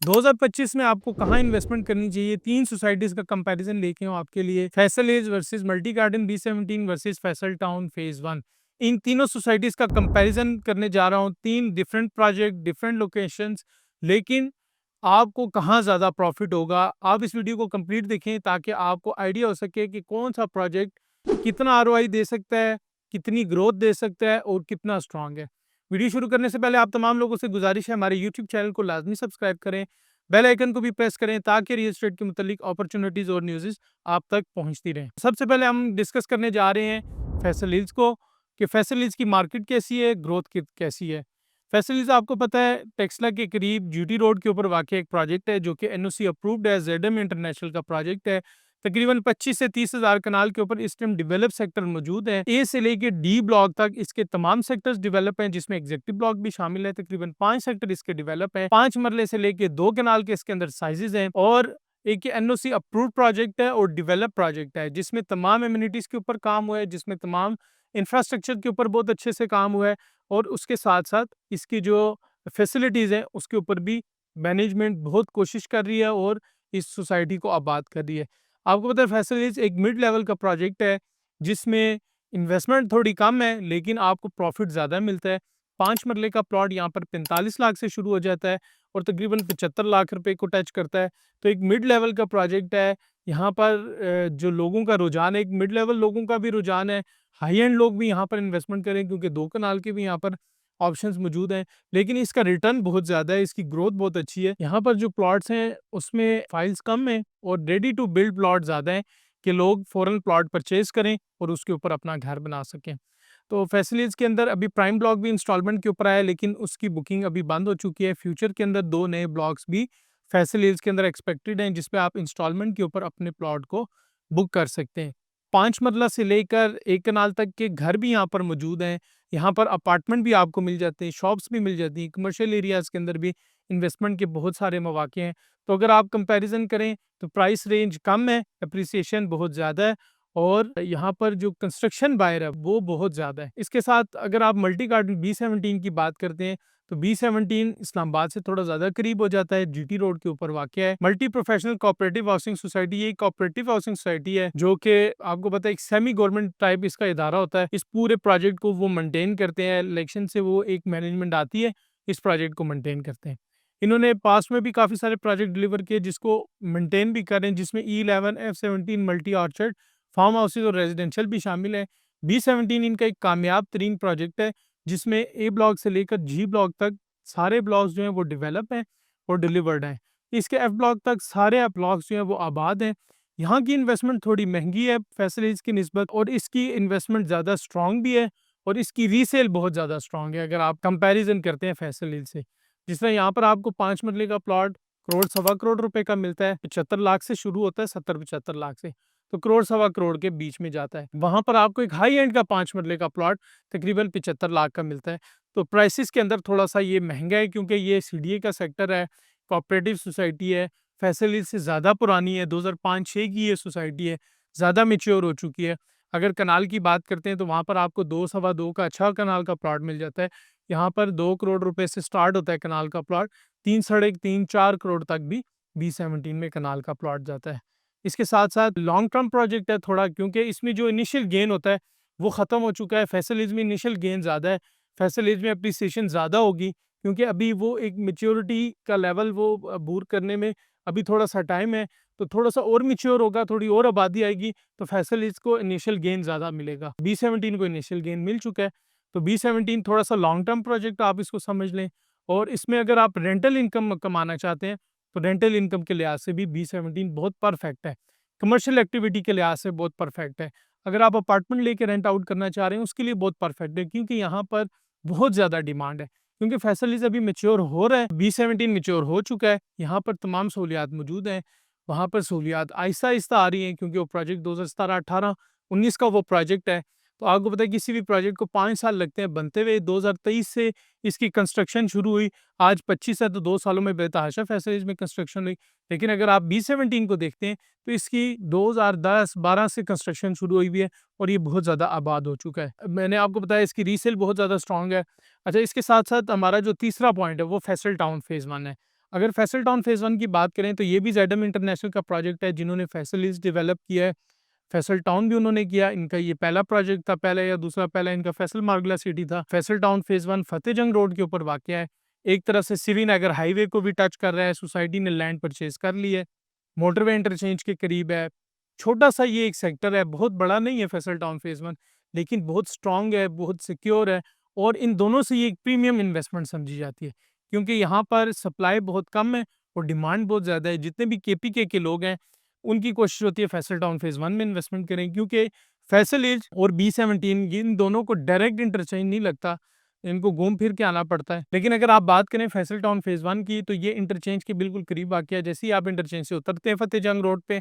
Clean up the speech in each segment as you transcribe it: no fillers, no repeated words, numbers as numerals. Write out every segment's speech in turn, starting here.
2025 में आपको कहाँ इन्वेस्टमेंट करनी चाहिए, 3 सोसाइटीज का कंपैरिजन लेके हूँ आपके लिए। Faisal Edge versus Multi Garden B17 versus Faisal Town phase 1। इन तीनों सोसाइटीज का कंपैरिजन करने जा रहा हूँ। 3 डिफरेंट प्रोजेक्ट, डिफरेंट लोकेशंस, लेकिन आपको कहाँ ज़्यादा प्रॉफिट होगा। आप इस वीडियो को कंप्लीट देखें ताकि आपको आइडिया हो सके कि कौन सा प्रोजेक्ट कितना आरओआई दे सकता है, कितनी ग्रोथ दे सकता है और कितना स्ट्रांग है। वीडियो शुरू करने से पहले आप तमाम लोगों से गुजारिश है, हमारे यूट्यूब चैनल को लाजमी सब्सक्राइब करें, बेल आइकन को भी प्रेस करें ताकि रियल एस्टेट के मुतालिक अपॉर्चुनिटीज और न्यूज़ आप तक पहुंचती रहें। सबसे पहले हम डिस्कस करने जा रहे हैं फैसल हिल्स को, कि फैसल हिल्स की मार्केट कैसी है, ग्रोथ कैसी है। फैसल हिल्स आपको पता है टेक्सला के करीब जीटी रोड के ऊपर वाक़ एक प्रोजेक्ट है जो कि एनओसी अप्रूव्ड है, जेडएम इंटरनेशनल का प्रोजेक्ट है। तकरीबन 25 से 30 हज़ार कनाल के ऊपर इस टाइम डेवलप सेक्टर मौजूद है। ए से लेके डी ब्लॉक तक इसके तमाम सेक्टर्स डेवलप हैं, जिसमें एग्जीक्यूटिव ब्लॉक भी शामिल है। तकरीबन 5 सेक्टर इसके डेवलप हैं। 5 मरले से लेके 2 कनाल के इसके अंदर साइजेस हैं और एक एनओसी अप्रूव्ड प्रोजेक्ट है और डेवलप प्रोजेक्ट है, जिसमें तमाम एमिनिटीज के ऊपर काम हुआ है, जिसमें तमाम इंफ्रास्ट्रक्चर के ऊपर बहुत अच्छे से काम हुआ है और उसके साथ साथ इसकी जो फैसिलिटीज़ हैं उसके ऊपर भी मैनेजमेंट बहुत कोशिश कर रही है और इस सोसाइटी को आबाद कर रही है। आपको पता है फैसल हिल्स एक मिड लेवल का प्रोजेक्ट है जिसमें इन्वेस्टमेंट थोड़ी कम है लेकिन आपको प्रॉफिट ज़्यादा मिलता है। 5 मरले का प्लॉट यहाँ पर 45 लाख से शुरू हो जाता है और तकरीबन 75 लाख रुपए को टच करता है। तो एक मिड लेवल का प्रोजेक्ट है। यहाँ पर जो लोगों का रुझान है, एक मिड लेवल लोगों का भी रुझान है, हाई एंड लोग भी यहाँ पर इन्वेस्टमेंट करें क्योंकि 2 कनाल के भी यहाँ पर ऑप्शंस मौजूद हैं, लेकिन इसका रिटर्न बहुत ज़्यादा है, इसकी ग्रोथ बहुत अच्छी है। यहाँ पर जो प्लॉट्स हैं उसमें फाइल्स कम हैं और रेडी टू बिल्ड प्लॉट ज़्यादा हैं कि लोग फ़ौरन प्लॉट परचेज़ करें और उसके ऊपर अपना घर बना सकें। तो फैसिलिटीज़ के अंदर अभी प्राइम ब्लॉक भी इंस्टॉलमेंट के ऊपर आया है, लेकिन उसकी बुकिंग अभी बंद हो चुकी है। फ्यूचर के अंदर 2 नए ब्लॉक्स भी फैसिलिटीज़ के अंदर एक्सपेक्टेड हैं, जिस पे आप इंस्टॉलमेंट के ऊपर अपने प्लॉट को बुक कर सकते हैं। 5 मरला से लेकर 1 कनाल तक के घर भी यहाँ पर मौजूद हैं। यहाँ पर अपार्टमेंट भी आपको मिल जाते हैं, शॉप्स भी मिल जाती हैं, कमर्शियल एरियाज़ के अंदर भी इन्वेस्टमेंट के बहुत सारे मौके हैं। तो अगर आप कंपैरिजन करें तो प्राइस रेंज कम है, एप्रिसिएशन बहुत ज़्यादा है और यहाँ पर जो कंस्ट्रक्शन बायर है वो बहुत ज़्यादा है। इसके साथ अगर आप मल्टी गार्डन B17 की बात करते हैं तो B17 इस्लामाबाद से थोड़ा ज़्यादा करीब हो जाता है, जीटी रोड के ऊपर वाक़ है। Multi professional cooperative housing society, ये कोऑपरेटिव हाउसिंग सोसाइटी है जो कि आपको पता है एक सेमी गवर्नमेंट टाइप इसका इदारा होता है। इस पूरे प्रोजेक्ट को वो मेंटेन करते हैं, इलेक्शन से वो एक मैनेजमेंट आती है, इस प्रोजेक्ट को मेंटेन करते हैं। इन्होंने पास्ट में भी काफ़ी सारे प्रोजेक्ट डिलीवर किए जिसको मेंटेन भी कर रहे हैं, जिसमें E11 F17 Multi Orchard farmhouses और रेजिडेंशियल भी शामिल है। B17 इनका एक कामयाब तरीन प्रोजेक्ट है जिसमें ए ब्लॉक से लेकर जी ब्लॉक तक सारे ब्लॉक्स जो हैं वो डेवलप हैं और डिलीवर्ड हैं। इसके एफ ब्लॉक तक सारे ब्लॉक्स जो हैं वो आबाद हैं। यहाँ की इन्वेस्टमेंट थोड़ी महंगी है फैसिलिटीज़ की निस्बत और इसकी इन्वेस्टमेंट ज़्यादा स्ट्रॉन्ग भी है और इसकी रीसेल बहुत ज़्यादा स्ट्रॉन्ग है अगर आप कंपैरिजन करते हैं फैसिलिटीज़ से। जिस तरह यहाँ पर आपको 5 मरले का प्लॉट करोड़ सवा करोड़ रुपए का मिलता है, 75 लाख से शुरू होता है, 70-75 लाख से, तो करोड़ सवा करोड़ के बीच में जाता है। वहाँ पर आपको एक हाई एंड का 5 मरले का प्लॉट तकरीबन 75 लाख का मिलता है। तो प्राइसेस के अंदर थोड़ा-सा ये महँगा है क्योंकि ये सीडीए का सेक्टर है, कोऑपरेटिव सोसाइटी है, फैसिलिटीज़ से ज़्यादा पुरानी है, 2005-6 की ये सोसाइटी है, ज़्यादा मैच्योर हो चुकी है। अगर कनाल की बात करते हैं तो वहाँ पर आपको 2 सवा 2 का अच्छा कनाल का प्लॉट मिल जाता है। यहाँ पर 2 करोड़ रुपए से स्टार्ट होता है कनाल का प्लॉट, 3 साढ़े 3-4 करोड़ तक भी B17 में कनाल का प्लॉट जाता है। इसके साथ-साथ लॉन्ग टर्म प्रोजेक्ट है थोड़ा, क्योंकि इसमें जो इनिशियल गेन होता है वो ख़त्म हो चुका है। फैसिलिटीज़ में इनिशियल गेन ज़्यादा है, फैसिलिटीज़ में एप्रिसिएशन ज़्यादा होगी क्योंकि अभी वो एक मैच्योरिटी का लेवल वो अबूर करने में अभी थोड़ा-सा टाइम है, तो थोड़ा-सा और मैच्योर होगा, थोड़ी और आबादी आएगी तो फैसिलिटीज़ को इनिशियल गेन ज़्यादा मिलेगा। B17 को इनिशियल गेन मिल चुका है, तो B17 थोड़ा-सा लॉन्ग टर्म प्रोजेक्ट आप इसको समझ लें और इसमें अगर आप रेंटल इनकम कमाना चाहते हैं तो रेंटल इनकम के लिहाज से भी B17 बहुत परफेक्ट है। कमर्शियल एक्टिविटी के लिहाज से बहुत परफेक्ट है। अगर आप अपार्टमेंट लेके रेंट आउट करना चाह रहे हैं उसके लिए बहुत परफेक्ट है क्योंकि यहाँ पर बहुत ज़्यादा डिमांड है। क्योंकि फैसिलिटीज़ अभी मैच्योर हो रहा है, B17 मैच्योर हो चुका है, यहाँ पर तमाम सहूलियात मौजूद हैं। वहाँ पर सहूलियात आहिस्ता-आहिस्ता आ रही हैं क्योंकि वो प्रोजेक्ट 2017, 18, 19 का वो प्रोजेक्ट है। तो आपको पता है किसी भी प्रोजेक्ट को 5 साल लगते हैं बनते हुए। 2023 से इसकी कंस्ट्रक्शन शुरू हुई, आज 25 है तो 2 सालों में बेतहाशा फैसलेज में कंस्ट्रक्शन हुई। लेकिन अगर आप B17 को देखते हैं तो इसकी 2010-12 से कंस्ट्रक्शन शुरू हुई हुई है और ये बहुत ज़्यादा आबाद हो चुका है। मैंने आपको बताया इसकी रीसेल बहुत ज़्यादा स्ट्रॉन्ग है। अच्छा, इसके साथ-साथ हमारा जो तीसरा पॉइंट है वो फैसल टाउन फेज़ 1 है। अगर फैसल टाउन फेज़ 1 की बात करें तो ये भी ज़ेडएम इंटरनेशनल का प्रोजेक्ट है जिन्होंने फैसल ईस्ट डेवलप किया है। फैसल टाउन भी उन्होंने किया, इनका ये पहला प्रोजेक्ट था, पहला या दूसरा, पहला इनका फैसल मार्गला सिटी था। Faisal town phase 1 Fateh Jang road के ऊपर वाक़या है। एक तरह से श्रीनगर हाईवे को भी टच कर रहा है, सोसाइटी ने लैंड परचेज़ कर ली है, मोटरवे इंटरचेंज के करीब है। छोटा-सा ये एक सेक्टर है, बहुत बड़ा नहीं है फैसल टाउन फेज़ 1, लेकिन बहुत स्ट्रॉन्ग है, बहुत सिक्योर है और इन दोनों से ये एक प्रीमियम इन्वेस्टमेंट समझी जाती है, क्योंकि यहाँ पर सप्लाई बहुत कम है और डिमांड बहुत ज़्यादा है। जितने भी केपीके के लोग हैं, उनकी कोशिश होती है फैसल टाउन फेज़ 1 में इन्वेस्टमेंट करें, क्योंकि फैसल एज और B17 इन दोनों को डायरेक्ट इंटरचेंज नहीं लगता, इनको घूम फिर के आना पड़ता है। लेकिन अगर आप बात करें फैसल टाउन फेज़ 1 की, तो ये इंटरचेंज के बिल्कुल करीब वाक़या है। जैसे ही आप इंटरचेंज से उतरते हैं फतेहजंग रोड पे,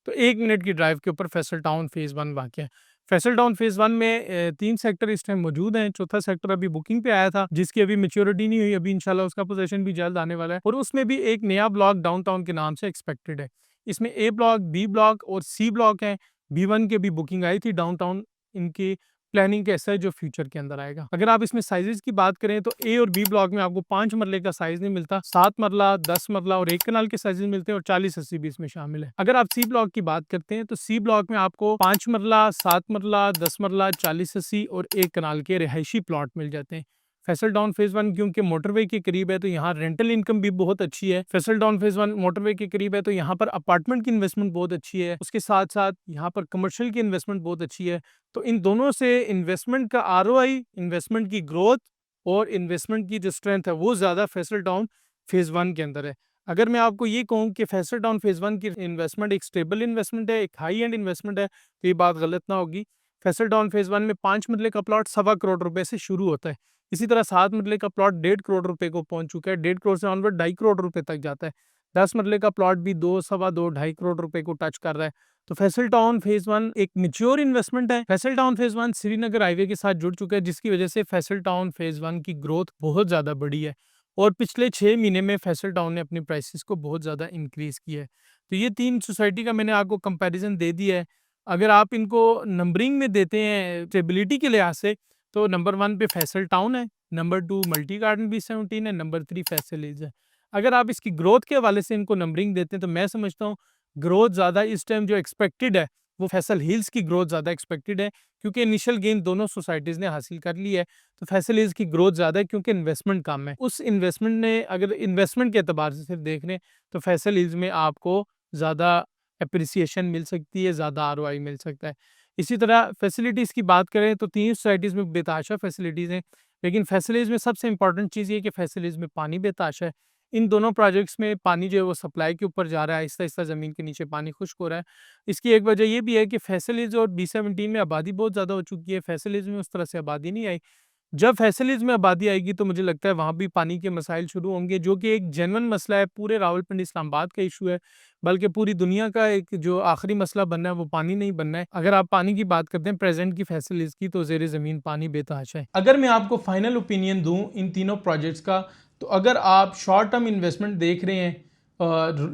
तो 1 मिनट की ड्राइव के ऊपर फैसल टाउन फेज़ 1 वाक़या है। फैसल टाउन फेज़ 1 में 3 सेक्टर इस टाइम मौजूद हैं, चौथा सेक्टर अभी बुकिंग पे आया था, जिसकी अभी मैच्योरिटी नहीं हुई, अभी इंशाल्लाह उसका पोज़ीशन भी जल्द आने वाला है और उसमें भी एक नया ब्लॉक डाउनटाउन के नाम से एक्सपेक्टेड है। इसमें ए ब्लॉक, बी ब्लॉक और सी ब्लॉक हैं। B1 की भी बुकिंग आई थी, डाउनटाउन इनकी प्लानिंग कैसा है जो फ्यूचर के अंदर आएगा। अगर आप इसमें साइजेस की बात करें तो ए और बी ब्लॉक में आपको 5 मरले का साइज नहीं मिलता, 7 मरला, 10 मरला और 1 कनाल के साइजेस मिलते हैं और 40-80 भी इसमें शामिल है। अगर आप सी ब्लॉक की बात करते हैं तो सी ब्लॉक में आपको 5 मरला, 7 मरला, 10 मरला, 40-80 और 1 कनाल के रिहायशी प्लॉट मिल जाते हैं। फैसल टाउन फेज़ 1 क्योंकि मोटरवे के करीब है तो यहाँ रेंटल इनकम भी बहुत अच्छी है। फैसल टाउन फेज़ 1 मोटरवे के करीब है तो यहाँ पर अपार्टमेंट की इन्वेस्टमेंट बहुत अच्छी है। उसके साथ-साथ यहाँ पर कमर्शियल की इन्वेस्टमेंट बहुत अच्छी है। तो इन दोनों से इन्वेस्टमेंट का आरओआई, इन्वेस्टमेंट की ग्रोथ और इन्वेस्टमेंट की जो स्ट्रेंथ है वो ज़्यादा फैसल टाउन फेज़ 1 के अंदर है। अगर मैं आपको ये कहूँ कि फैसल टाउन फेज़ 1 की इन्वेस्टमेंट एक स्टेबल इन्वेस्टमेंट है, एक हाई एंड इन्वेस्टमेंट है, तो ये बात गलत ना होगी। फैसल टाउन फेज़ 1 में 5 मरले का प्लॉट ₹1.25 करोड़ से शुरू होता है। इसी तरह 7 मरले का प्लॉट ₹1.5 करोड़ को पहुँच चुका है, 1.5 करोड़ से ऑनवर्ड ₹2.5 करोड़ तक जाता है। 10 मरले का प्लॉट भी 2, सवा 2, ₹2.5 करोड़ को टच कर रहा है। तो फैसल टाउन फेज़ 1 एक मैच्योर इन्वेस्टमेंट है। Faisal town phase 1 Srinagar highway के साथ जुड़ चुका है, जिसकी वजह से फैसल टाउन फेज़ 1 की ग्रोथ बहुत ज़्यादा बढ़ी है और पिछले 6 महीने में फैसल टाउन ने अपनी प्राइसेस को बहुत ज़्यादा इंक्रीज़ किया है। तो ये 3 सोसाइटी का मैंने आपको कंपैरिज़न दे दिया है। अगर आप इनको नंबरिंग में देते हैं स्टेबिलिटी के लिहाज से, तो नंबर 1 पे फैसल टाउन है, नंबर 2 मल्टी गार्डन B17 है, नंबर 3 फैसल हिल्स है। अगर आप इसकी ग्रोथ के हवाले से इनको नंबरिंग देते हैं तो मैं समझता हूँ ग्रोथ ज़्यादा इस टाइम जो एक्सपेक्टेड है, वो फैसल हिल्स की ग्रोथ ज़्यादा एक्सपेक्टेड है, क्योंकि इनिशियल गेन दोनों सोसाइटीज़ ने हासिल कर ली है। तो फैसल हिल्स की ग्रोथ ज़्यादा है क्योंकि इन्वेस्टमेंट कम है। उस इन्वेस्टमेंट ने, अगर इन्वेस्टमेंट के एतबार से सिर्फ देख रहे हैं, तो फैसल हिल्स में आपको ज़्यादा एप्रिसिएशन मिल सकती है, ज़्यादा आरओआई मिल सकता है। इसी तरह फैसिलिटीज़ की बात करें तो 3 सोसाइटीज़ में बेतहाशा फैसिलिटीज़ हैं, लेकिन फैसल हिल्स में सबसे इंपॉर्टेंट चीज़ ये है कि फैसल हिल्स में पानी बेतहाशा है। इन दोनों प्रोजेक्ट्स में पानी जो है वो सप्लाई के ऊपर जा रहा है, आहिस्ता-आहिस्ता ज़मीन के नीचे पानी खुश्क हो रहा है। इसकी एक वजह ये भी है कि फैसल हिल्स और B17 में आबादी बहुत ज़्यादा हो चुकी है, फैसल हिल्स में उस तरह से आबादी नहीं आई। जब फैसल हिल्स में आबादी आएगी तो मुझे लगता है वहाँ भी पानी के मसाइल शुरू होंगे, जो कि एक जेन्युइन मसला है, पूरे रावलपिंडी इस्लामाबाद का इशू है, बल्कि पूरी दुनिया का एक जो आखिरी मसला बनना है वो पानी नहीं बनना है। अगर आप पानी की बात करते हैं प्रेजेंट की फैसल हिल्स की, तो ज़ेरे ज़मीन पानी बेतहाशा है। अगर मैं आपको फाइनल ओपिनियन दूँ इन तीनों प्रोजेक्ट्स का, तो अगर आप शॉर्ट टर्म इन्वेस्टमेंट देख रहे हैं,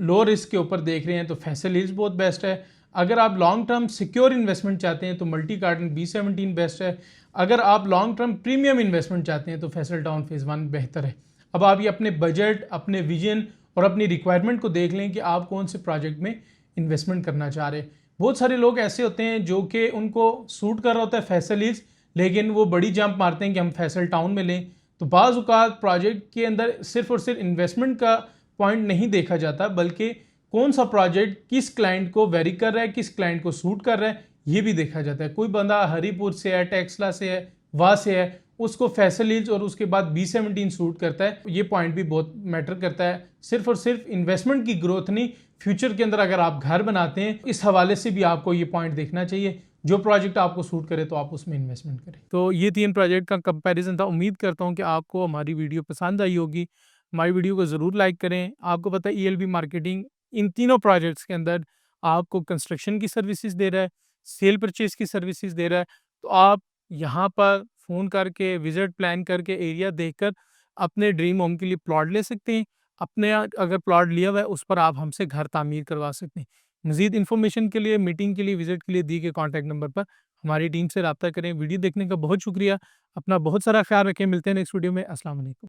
लो रिस्क के ऊपर देख रहे हैं, तो फैसल हिल्स बहुत बेस्ट है। अगर आप लॉन्ग टर्म सिक्योर इन्वेस्टमेंट चाहते हैं तो मल्टी गार्डन B17 बेस्ट है। अगर आप लॉन्ग टर्म प्रीमियम इन्वेस्टमेंट चाहते हैं तो फैसल टाउन फेज़ 1 बेहतर है। अब आप ये अपने बजट, अपने विजन और अपनी रिक्वायरमेंट को देख लें कि आप कौन से प्रोजेक्ट में इन्वेस्टमेंट करना चाह रहे हैं। बहुत सारे लोग ऐसे होते हैं जो कि उनको सूट कर रहा होता है फैसल हिल्स, लेकिन वो बड़ी जंप मारते हैं कि हम फैसल टाउन में लें। तो बाज़ औक़ात प्रोजेक्ट के अंदर सिर्फ और सिर्फ इन्वेस्टमेंट का पॉइंट नहीं देखा जाता, बल्कि कौन सा प्रोजेक्ट किस क्लाइंट को वेरी कर रहा है, किस क्लाइंट को सूट कर रहा है, ये भी देखा जाता है। कोई बंदा हरीपुर से है, टेक्सला से है, वहाँ से है, उसको फैसल हिल्स और उसके बाद B17 सूट करता है, ये पॉइंट भी बहुत मैटर करता है। सिर्फ और सिर्फ इन्वेस्टमेंट की ग्रोथ नहीं, फ्यूचर के अंदर अगर आप घर बनाते हैं, इस हवाले से भी आपको ये पॉइंट देखना चाहिए। जो प्रोजेक्ट आपको सूट करे तो आप उसमें इन्वेस्टमेंट करें। तो ये 3 प्रोजेक्ट का कंपैरिजन था। उम्मीद करता हूँ कि आपको हमारी वीडियो पसंद आई होगी। हमारी वीडियो को ज़रूर लाइक करें। आपको पता है ELB मार्केटिंग इन तीनों प्रोजेक्ट्स के अंदर आपको कंस्ट्रक्शन की सर्विसेज दे रहा है, सेल परचेज की सर्विसेज दे रहा है। तो आप यहाँ पर फ़ोन करके, विज़िट प्लान करके, एरिया देखकर अपने ड्रीम होम के लिए प्लॉट ले सकते हैं। अपने अगर प्लॉट लिया हुआ है, उस पर आप हमसे घर तामीर करवा सकते हैं। मज़ीद इन्फॉर्मेशन के लिए, मीटिंग के लिए, विज़िट के लिए दिए गए कॉन्टैक्ट नंबर पर हमारी टीम से राब्ता करें। वीडियो देखने का बहुत शुक्रिया। अपना बहुत सारा ख़्याल रखें। मिलते हैं नेक्स्ट वीडियो में। अस्सलाम वालेकुम।